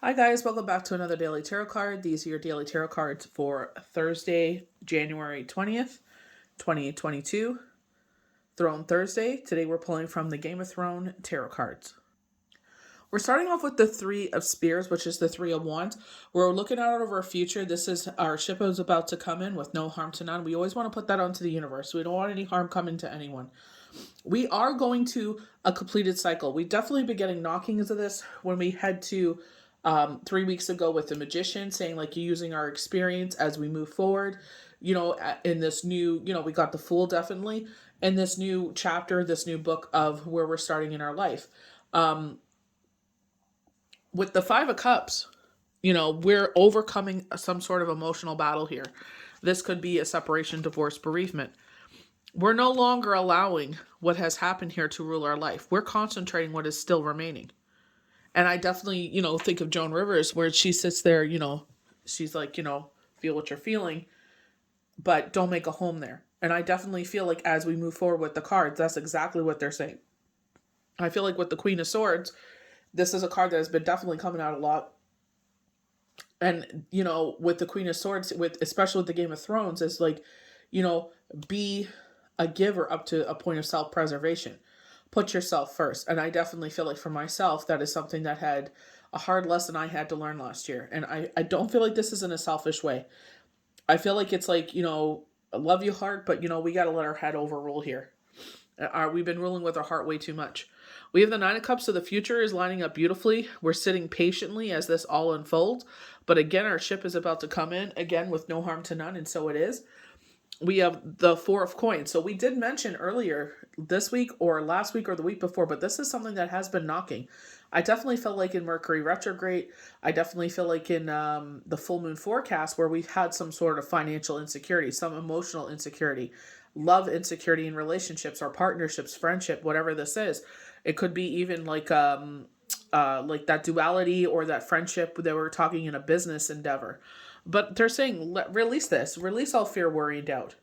Hi guys, welcome back to another daily tarot card. These are your daily tarot cards for Thursday, January 20th, 2022. Throne Thursday. Today we're pulling from the Game of Thrones tarot cards. We're starting off with the Three of Spears, which is the Three of Wands. We're looking out over our future. This is our ship is about to come in with no harm to none. We always want to put that onto the universe. We don't want any harm coming to anyone. We are going to a completed cycle. We definitely been getting knockings of this when we head to 3 weeks ago with the Magician, saying like you're using our experience as we move forward. In this new, we got the Fool definitely in this new chapter, this new book of where we're starting in our life. With the Five of Cups, we're overcoming some sort of emotional battle here. This could be a separation, divorce, bereavement. We're no longer allowing what has happened here to rule our life. We're concentrating what is still remaining. And I definitely, think of Joan Rivers where she sits there, she's like, feel what you're feeling, but don't make a home there. And I definitely feel like as we move forward with the cards, that's exactly what they're saying. I feel like with the Queen of Swords, this is a card that has been definitely coming out a lot. And, with the Queen of Swords, especially with the Game of Thrones, is like, be a giver up to a point of self-preservation. Put yourself first. And I definitely feel like for myself, that is something that had a hard lesson I had to learn last year. And I don't feel like this is in a selfish way. I feel like it's like, I love you heart, but, we got to let our head overrule here. We've been ruling with our heart way too much. We have the Nine of Cups, so the future is lining up beautifully. We're sitting patiently as this all unfolds. But again, our ship is about to come in, again, with no harm to none, and so it is. We have the Four of Coins. So we did mention earlier this week or last week or the week before, but this is something that has been knocking. I definitely felt like in Mercury retrograde, I definitely feel like in the full moon forecast where we've had some sort of financial insecurity, some emotional insecurity, love insecurity in relationships or partnerships, friendship, whatever this is. It could be even like that duality or that friendship that we're talking in a business endeavor. But they're saying, release this, release all fear, worry, and doubt.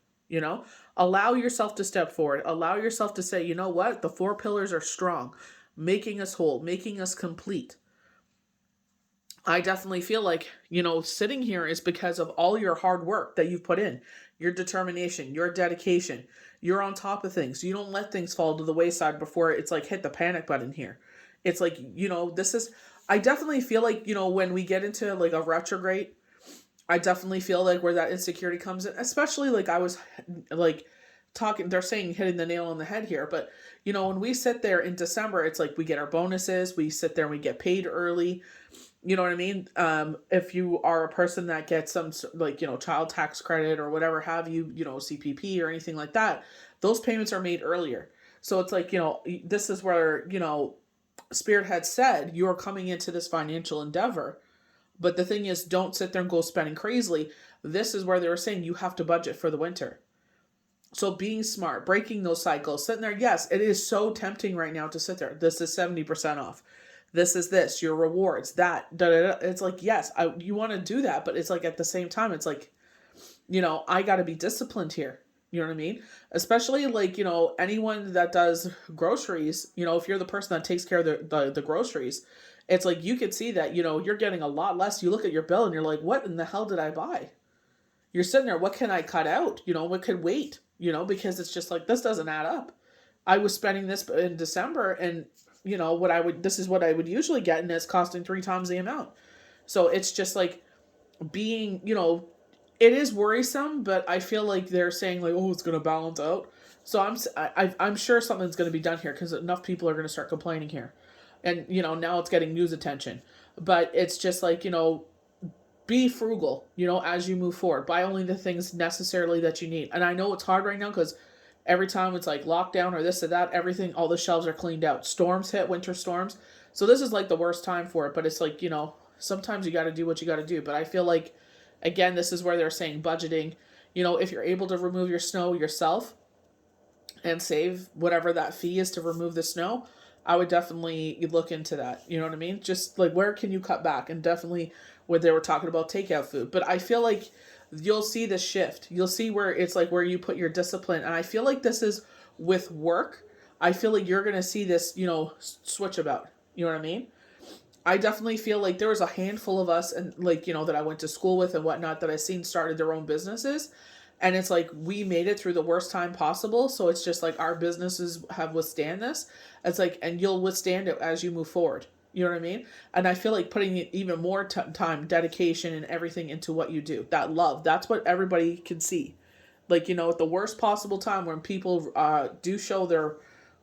Allow yourself to step forward. Allow yourself to say, you know what? The four pillars are strong, making us whole, making us complete. I definitely feel like, sitting here is because of all your hard work that you've put in, your determination, your dedication. You're on top of things. You don't let things fall to the wayside before it's like hit the panic button here. It's like, I definitely feel like, when we get into like a retrograde, I definitely feel like where that insecurity comes in, especially like I was like talking, they're saying hitting the nail on the head here. But, when we sit there in December, it's like we get our bonuses, we sit there and we get paid early. You know what I mean? If you are a person that gets some like, child tax credit or whatever have you, CPP or anything like that, those payments are made earlier. So it's like, this is where, Spirit had said you're coming into this financial endeavor. But the thing is, don't sit there and go spending crazily. This is where they were saying you have to budget for the winter. So being smart, breaking those cycles, sitting there, yes, it is so tempting right now to sit there. This is 70% off. This is this, your rewards, that, da, da, da. It's like, yes, you want to do that, but it's like at the same time, it's like, I got to be disciplined here. You know what I mean? Especially like, anyone that does groceries, if you're the person that takes care of the groceries, it's like you could see that, you're getting a lot less. You look at your bill and you're like, what in the hell did I buy? You're sitting there, what can I cut out? What could wait? Because it's just like, this doesn't add up. I was spending this in December and, this is what I would usually get and it's costing 3 times the amount. So it's just like being, it is worrisome, but I feel like they're saying like, oh, it's going to balance out. So I'm sure something's going to be done here because enough people are going to start complaining here. And, now it's getting news attention. But it's just like, be frugal, as you move forward. Buy only the things necessarily that you need. And I know it's hard right now because every time it's like lockdown or this or that, everything, all the shelves are cleaned out. Storms hit, winter storms. So this is like the worst time for it. But it's like, sometimes you got to do what you got to do. But I feel like, again, this is where they're saying budgeting. If you're able to remove your snow yourself and save whatever that fee is to remove the snow, I would definitely look into that. You know what I mean? Just like where can you cut back? And definitely where they were talking about takeout food. But I feel like you'll see the shift. You'll see where it's like where you put your discipline. And I feel like this is with work. I feel like you're going to see this, switch about. You know what I mean? I definitely feel like there was a handful of us, and like, that I went to school with and whatnot, that I seen started their own businesses. And it's like we made it through the worst time possible. So it's just like our businesses have withstand this. It's like, and you'll withstand it as you move forward. You know what I mean? And I feel like putting even more time, dedication, and everything into what you do. That love, that's what everybody can see. Like, at the worst possible time when people do show their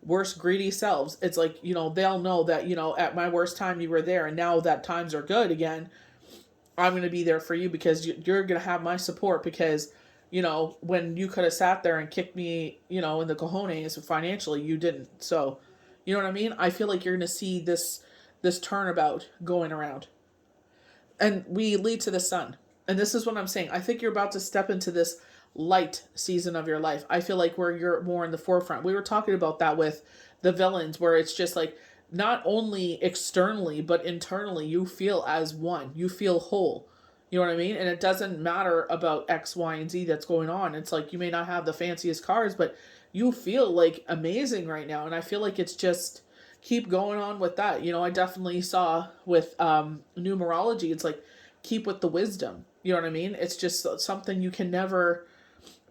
worst greedy selves, it's like, they'll know that, at my worst time you were there, and now that times are good again, I'm going to be there for you because you're going to have my support because, when you could have sat there and kicked me, in the cojones financially, you didn't. So, you know what I mean? I feel like you're going to see this turnabout going around. And we lead to the sun. And this is what I'm saying. I think you're about to step into this light season of your life. I feel like where you're more in the forefront. We were talking about that with the villains, where it's just like not only externally, but internally, you feel as one. You feel whole. You know what I mean? And it doesn't matter about X, Y, and Z that's going on. It's like you may not have the fanciest cars, but you feel like amazing right now. And I feel like it's just keep going on with that. I definitely saw with numerology, it's like keep with the wisdom. You know what I mean? It's just something you can never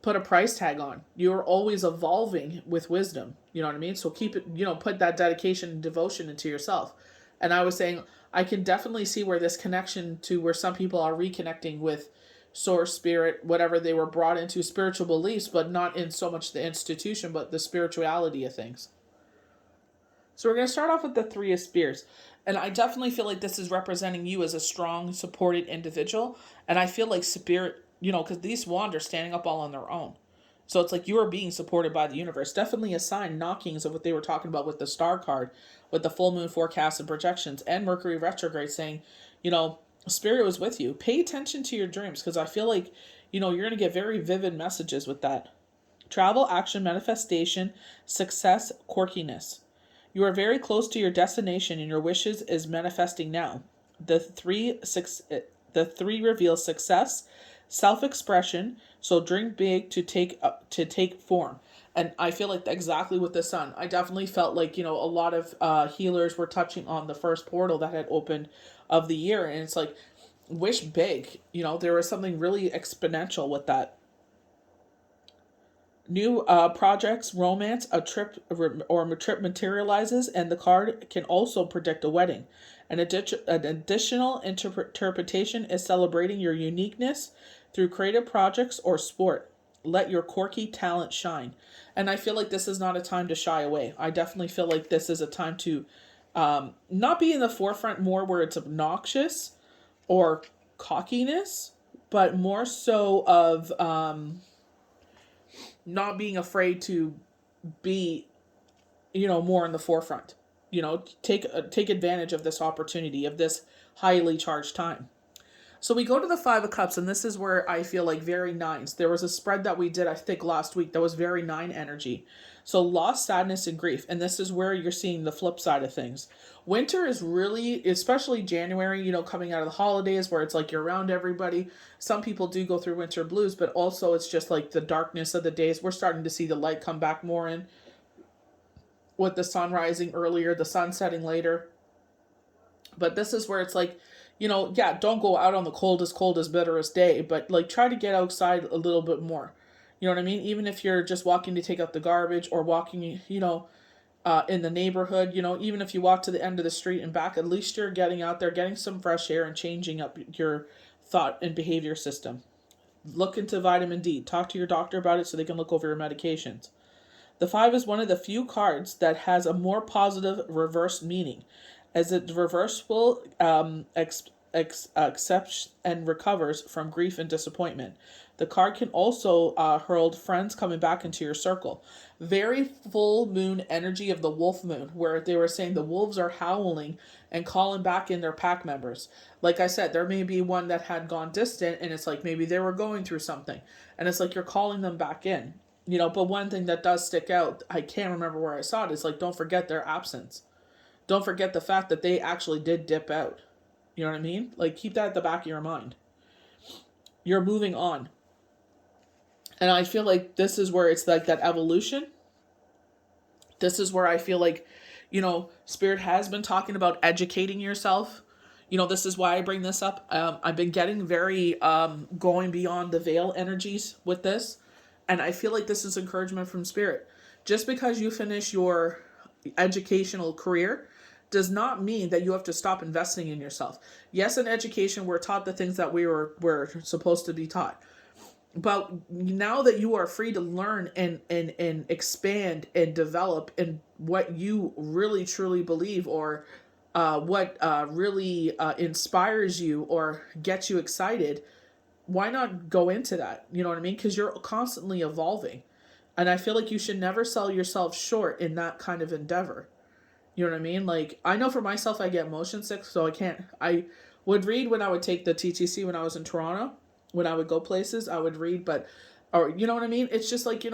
put a price tag on. You're always evolving with wisdom. You know what I mean? So keep it, put that dedication and devotion into yourself. And I was saying, I can definitely see where this connection to where some people are reconnecting with source, spirit, whatever they were brought into, spiritual beliefs, but not in so much the institution, but the spirituality of things. So we're going to start off with the Three of Spears. And I definitely feel like this is representing you as a strong, supported individual. And I feel like spirit, because these wands are standing up all on their own. So it's like you are being supported by the universe. Definitely a sign, knockings of what they were talking about with the star card, with the full moon forecast and projections, and Mercury retrograde saying, spirit was with you. Pay attention to your dreams because I feel like, you're going to get very vivid messages with that. Travel, action, manifestation, success, quirkiness. You are very close to your destination and your wishes is manifesting now. The three reveals success, self-expression, so dream big to take form. And I feel like exactly with the sun. I definitely felt like, a lot of healers were touching on the first portal that had opened of the year. And it's like, wish big. There was something really exponential with that. New projects, romance, a trip or a trip materializes, and the card can also predict a wedding. An additional interpretation is celebrating your uniqueness through creative projects or sport. Let your quirky talent shine. And I feel like this is not a time to shy away. I definitely feel like this is a time to not be in the forefront more where it's obnoxious or cockiness, but more so of not being afraid to be, more in the forefront. Take advantage of this opportunity of this highly charged time. So we go to the Five of Cups, and this is where I feel like very nines. There was a spread that we did, I think, last week that was very nine energy. So loss, sadness, and grief. And this is where you're seeing the flip side of things. Winter is really, especially January, coming out of the holidays where it's like you're around everybody. Some people do go through winter blues, but also it's just like the darkness of the days. We're starting to see the light come back more in with the sun rising earlier, the sun setting later. But this is where it's like, don't go out on the coldest, bitterest day, but like try to get outside a little bit more. You know what I mean? Even if you're just walking to take out the garbage or walking, in the neighborhood, even if you walk to the end of the street and back, at least you're getting out there, getting some fresh air and changing up your thought and behavior system. Look into vitamin D. Talk to your doctor about it so they can look over your medications. The five is one of the few cards that has a more positive reverse meaning, as it reversible accepts and recovers from grief and disappointment. The card can also herald friends coming back into your circle. Very full moon energy of the wolf moon, where they were saying the wolves are howling and calling back in their pack members. Like I said, there may be one that had gone distant, and it's like maybe they were going through something. And it's like you're calling them back in. But one thing that does stick out, I can't remember where I saw it, is like don't forget their absence. Don't forget the fact that they actually did dip out. You know what I mean? Like, keep that at the back of your mind. You're moving on. And I feel like this is where it's like that evolution. This is where I feel like, Spirit has been talking about educating yourself. This is why I bring this up. I've been getting very going beyond the veil energies with this. And I feel like this is encouragement from Spirit. Just because you finish your educational career does not mean that you have to stop investing in yourself. Yes, in education, we're taught the things that we're supposed to be taught. But now that you are free to learn and expand and develop in what you really truly believe, or what really inspires you or gets you excited, why not go into that? You know what I mean? Because you're constantly evolving. And I feel like you should never sell yourself short in that kind of endeavor. You know what I mean? Like, I know for myself, I get motion sick, so I would read when I would take the TTC when I was in Toronto. When I would go places, I would read, or you know what I mean? It's just like,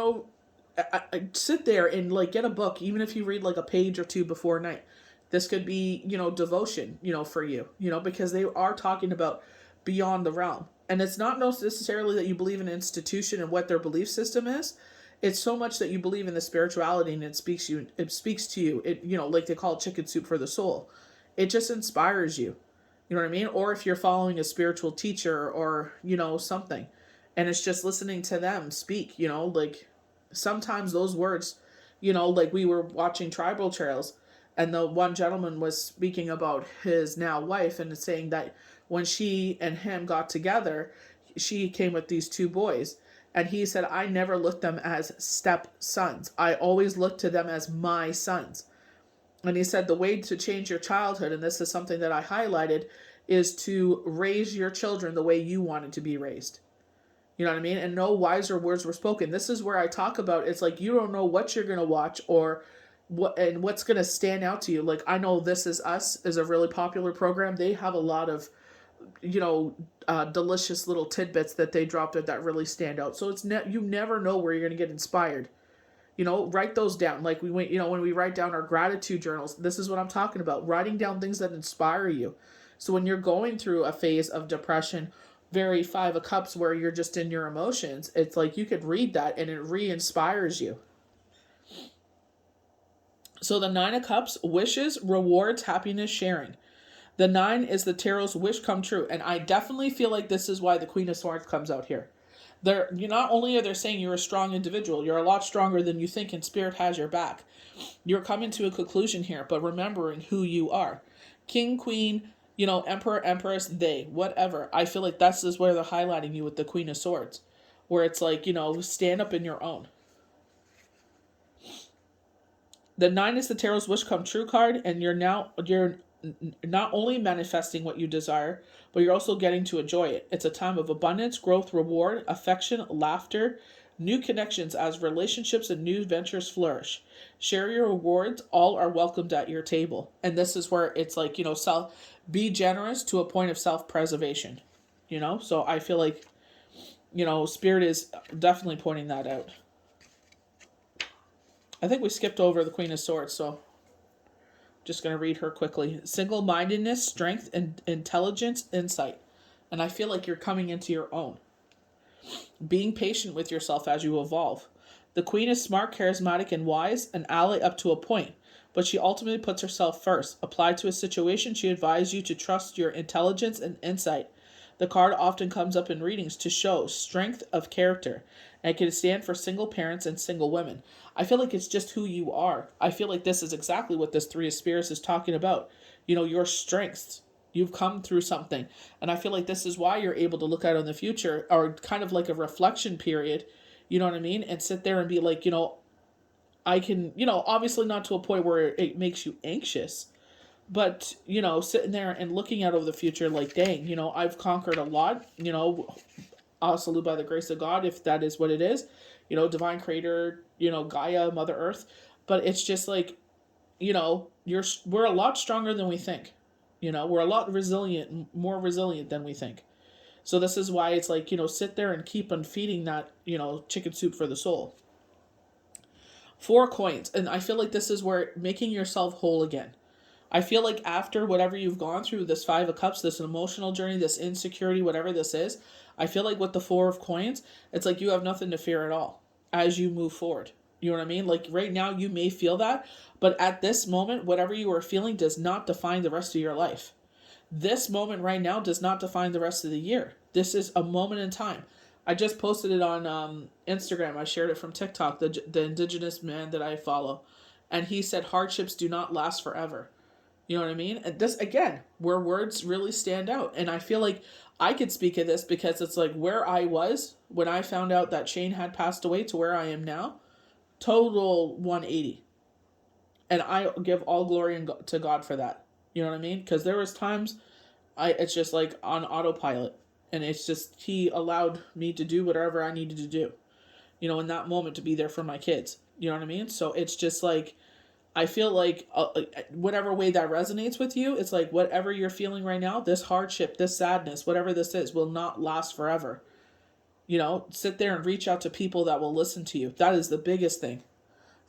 I sit there and like get a book, even if you read like a page or two before night. This could be, devotion, for you, because they are talking about beyond the realm. And it's not necessarily that you believe in an institution and what their belief system is. It's so much that you believe in the spirituality, and it speaks to you. Like they call it chicken soup for the soul. It just inspires you. You know what I mean? Or if you're following a spiritual teacher or, something, and it's just listening to them speak, like sometimes those words, like we were watching Tribal Trails, and the one gentleman was speaking about his now wife and saying that when she and him got together, she came with these two boys. And he said, I never looked them as stepsons. I always looked to them as my sons. And he said the way to change your childhood, and this is something that I highlighted, is to raise your children the way you wanted to be raised. You know what I mean? And no wiser words were spoken. This is where I talk about, it's like you don't know what you're going to watch or what's going to stand out to you. Like, I know This Is Us is a really popular program. They have a lot of, delicious little tidbits that they dropped that really stand out. So you never know where you're going to get inspired. Write those down. Like we went, when we write down our gratitude journals, this is what I'm talking about. Writing down things that inspire you. So when you're going through a phase of depression, very Five of Cups, where you're just in your emotions, it's like you could read that and it re-inspires you. So the Nine of Cups, wishes, rewards, happiness, sharing. The 9 is the tarot's wish come true. And I definitely feel like this is why the Queen of Swords comes out here. You not only are they saying you're a strong individual, you're a lot stronger than you think, and Spirit has your back. You're coming to a conclusion here, but remembering who you are. King, Queen, Emperor, Empress, they, whatever. I feel like this is where they're highlighting you with the Queen of Swords. Where it's like, stand up in your own. The 9 is the tarot's wish come true card, and you're not only manifesting what you desire, but you're also getting to enjoy it. It's a time of abundance, growth, reward, affection, laughter, new connections as relationships and new ventures flourish. Share your rewards. All are welcomed at your table. And this is where it's like, be generous to a point of self-preservation. So I feel like, Spirit is definitely pointing that out. I think we skipped over the Queen of Swords, so just going to read her quickly. Single-mindedness, strength, and intelligence, insight. And I feel like you're coming into your own. Being patient with yourself as you evolve. The Queen is smart, charismatic, and wise, an ally up to a point, but she ultimately puts herself first. Applied to a situation, she advises you to trust your intelligence and insight. The card often comes up in readings to show strength of character, and it can stand for single parents and single women. I feel like it's just who you are. I feel like this is exactly what this Three of Spirits is talking about. Your strengths. You've come through something. And I feel like this is why you're able to look out on the future, or kind of like a reflection period, you know what I mean? And sit there and be like, I can, obviously not to a point where it makes you anxious, but, sitting there and looking out over the future like, dang, I've conquered a lot, absolutely by the grace of God, if that is what it is, divine creator, Gaia, Mother Earth. But it's just like, we're a lot stronger than we think. We're a lot more resilient than we think. So this is why it's like, sit there and keep on feeding that, chicken soup for the soul. 4 coins. And I feel like this is where making yourself whole again. I feel like after whatever you've gone through, this 5 of Cups, this emotional journey, this insecurity, whatever this is, I feel like with the 4 of Coins, it's like you have nothing to fear at all as you move forward. You know what I mean? Like right now, you may feel that, but at this moment, whatever you are feeling does not define the rest of your life. This moment right now does not define the rest of the year. This is a moment in time. I just posted it on Instagram. I shared it from TikTok, the indigenous man that I follow. And he said hardships do not last forever. You know what I mean? And this, again, where words really stand out. And I feel like I could speak of this because it's like where I was when I found out that Shane had passed away to where I am now, total 180. And I give all glory to God for that. You know what I mean? Because there was times it's just like on autopilot, and it's just he allowed me to do whatever I needed to do. You know, in that moment to be there for my kids. You know what I mean? So it's just like I feel like whatever way that resonates with you, it's like whatever you're feeling right now, this hardship, this sadness, whatever this is, will not last forever. You know, sit there and reach out to people that will listen to you. That is the biggest thing.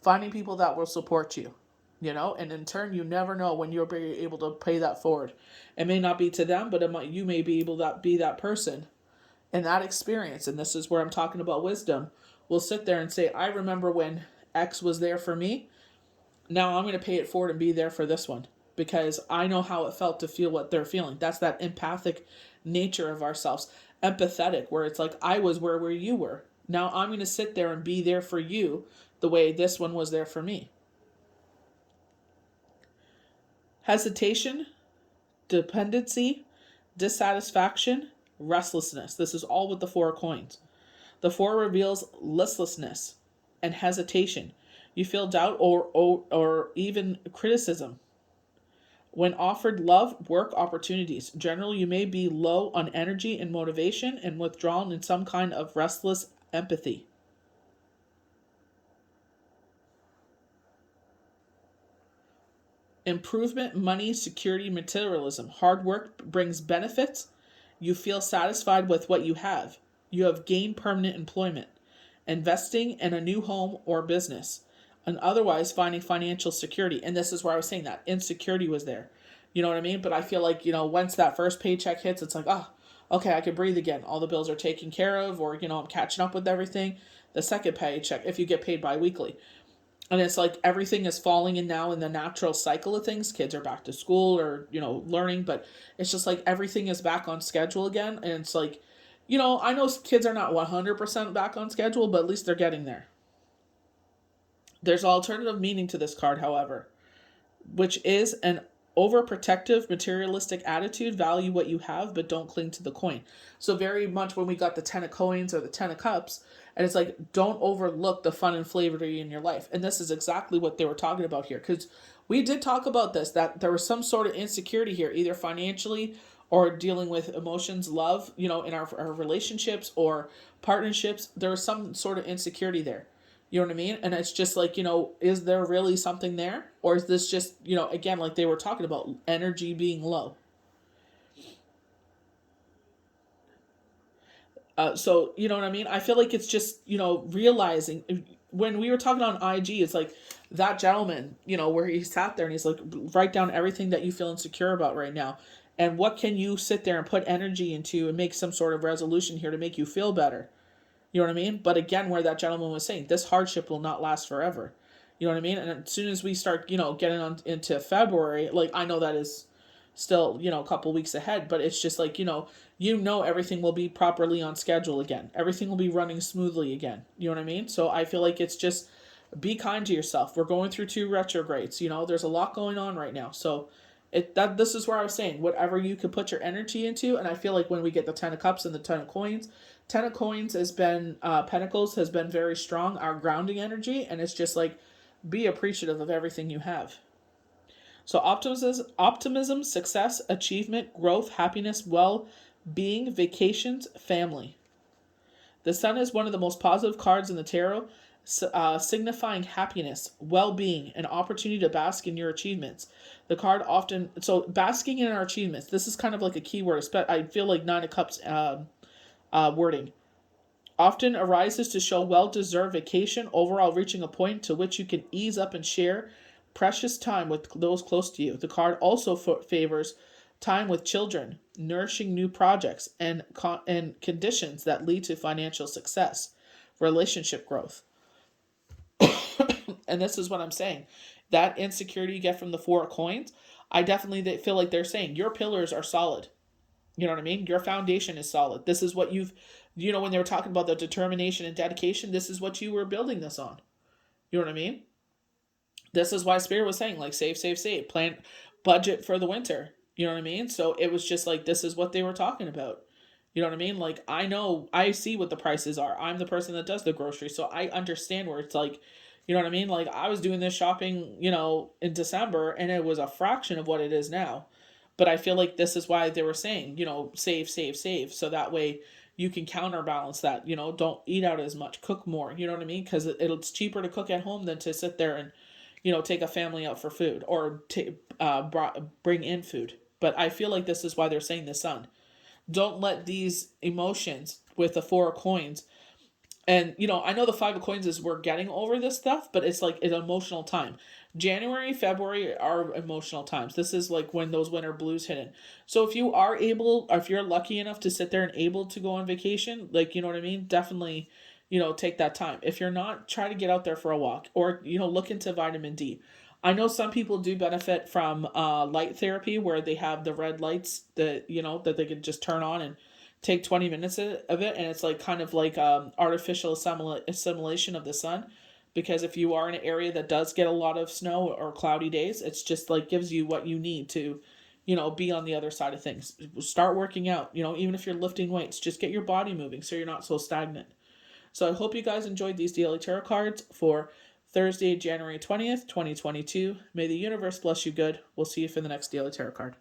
Finding people that will support you, you know, and in turn, you never know when you'll be able to pay that forward. It may not be to them, but you may be able to be that person in that experience. And this is where I'm talking about wisdom. We'll sit there and say, I remember when X was there for me. Now I'm going to pay it forward and be there for this one because I know how it felt to feel what they're feeling. That's that empathic nature of ourselves. Empathetic, where it's like, I was where you were. Now I'm going to sit there and be there for you the way this one was there for me. Hesitation, dependency, dissatisfaction, restlessness. This is all with the 4 coins. The 4 reveals listlessness and hesitation. You feel doubt or even criticism. When offered love, work opportunities. Generally, you may be low on energy and motivation and withdrawn in some kind of restless empathy. Improvement, money, security, materialism. Hard work brings benefits. You feel satisfied with what you have. You have gained permanent employment. Investing in a new home or business. And otherwise finding financial security. And this is where I was saying that insecurity was there. You know what I mean? But I feel like, you know, once that first paycheck hits, it's like, oh, okay, I can breathe again. All the bills are taken care of, or, you know, I'm catching up with everything. The second paycheck, if you get paid bi-weekly. And it's like everything is falling in now in the natural cycle of things. Kids are back to school or, you know, learning, but it's just like everything is back on schedule again. And it's like, you know, I know kids are not 100% back on schedule, but at least they're getting there. There's alternative meaning to this card, however, which is an overprotective, materialistic attitude. Value what you have, but don't cling to the coin. So very much when we got the 10 of coins or the 10 of cups, and it's like, don't overlook the fun and flavor in your life. And this is exactly what they were talking about here. Because we did talk about this, that there was some sort of insecurity here, either financially or dealing with emotions, love, you know, in our relationships or partnerships. There was some sort of insecurity there. You know what I mean? And it's just like, you know, is there really something there? Or is this just, you know, again, like they were talking about, energy being low? So, you know what I mean? I feel like it's just, you know, realizing when we were talking on IG, it's like that gentleman, you know, where he sat there and he's like, write down everything that you feel insecure about right now. And what can you sit there and put energy into and make some sort of resolution here to make you feel better? You know what I mean? But again, where that gentleman was saying, this hardship will not last forever. You know what I mean? And as soon as we start, you know, getting on into February, like I know that is still, you know, a couple weeks ahead, but it's just like, you know everything will be properly on schedule again. Everything will be running smoothly again. You know what I mean? So I feel like it's just be kind to yourself. We're going through 2 retrogrades, you know, there's a lot going on right now. So this is where I was saying, whatever you could put your energy into, and I feel like when we get the 10 of cups and the 10 of coins, 10 of coins has been, pentacles has been very strong, our grounding energy, and it's just like, be appreciative of everything you have. So optimism, success, achievement, growth, happiness, well-being, vacations, family. The sun is one of the most positive cards in the tarot, signifying happiness, well-being, an opportunity to bask in your achievements. The card often, so basking in our achievements, this is kind of like a key word. I feel like 9 of Cups wording. Often arises to show well-deserved vacation, overall reaching a point to which you can ease up and share precious time with those close to you. The card also favors time with children, nourishing new projects, and conditions that lead to financial success, relationship growth. And this is what I'm saying. That insecurity you get from the Four of Coins, I definitely feel like they're saying your pillars are solid. You know what I mean? Your foundation is solid. This is what you've, when they were talking about the determination and dedication, this is what you were building this on. You know what I mean? This is why Spirit was saying, like, save, save, save, plan, budget for the winter. You know what I mean? So it was just like, this is what they were talking about. You know what I mean? Like, I know, I see what the prices are. I'm the person that does the groceries, so I understand where it's like, you know what I mean? Like, I was doing this shopping, in December, and it was a fraction of what it is now. But I feel like this is why they were saying, save, save, save. So that way you can counterbalance that, don't eat out as much, cook more. You know what I mean? Because it's cheaper to cook at home than to sit there and, take a family out for food or bring in food. But I feel like this is why they're saying the sun. Don't let these emotions with the Four of Coins, and I know the Five of Coins is we're getting over this stuff, but it's like an emotional time. January, February are emotional times. This is like when those winter blues hit in. So if you are able, or if you're lucky enough to sit there and able to go on vacation, like, you know what I mean, definitely, take that time. If you're not, try to get out there for a walk, or look into vitamin D. I know some people do benefit from light therapy, where they have the red lights that that they can just turn on and take 20 minutes of it, and it's like kind of like artificial assimilation of the sun, because if you are in an area that does get a lot of snow or cloudy days, it's just like gives you what you need to be on the other side of things. Start working out, even if you're lifting weights, just get your body moving so you're not so stagnant. So I hope you guys enjoyed these daily tarot cards for Thursday, January 20th, 2022. May the universe bless you good. We'll see you for the next daily tarot card.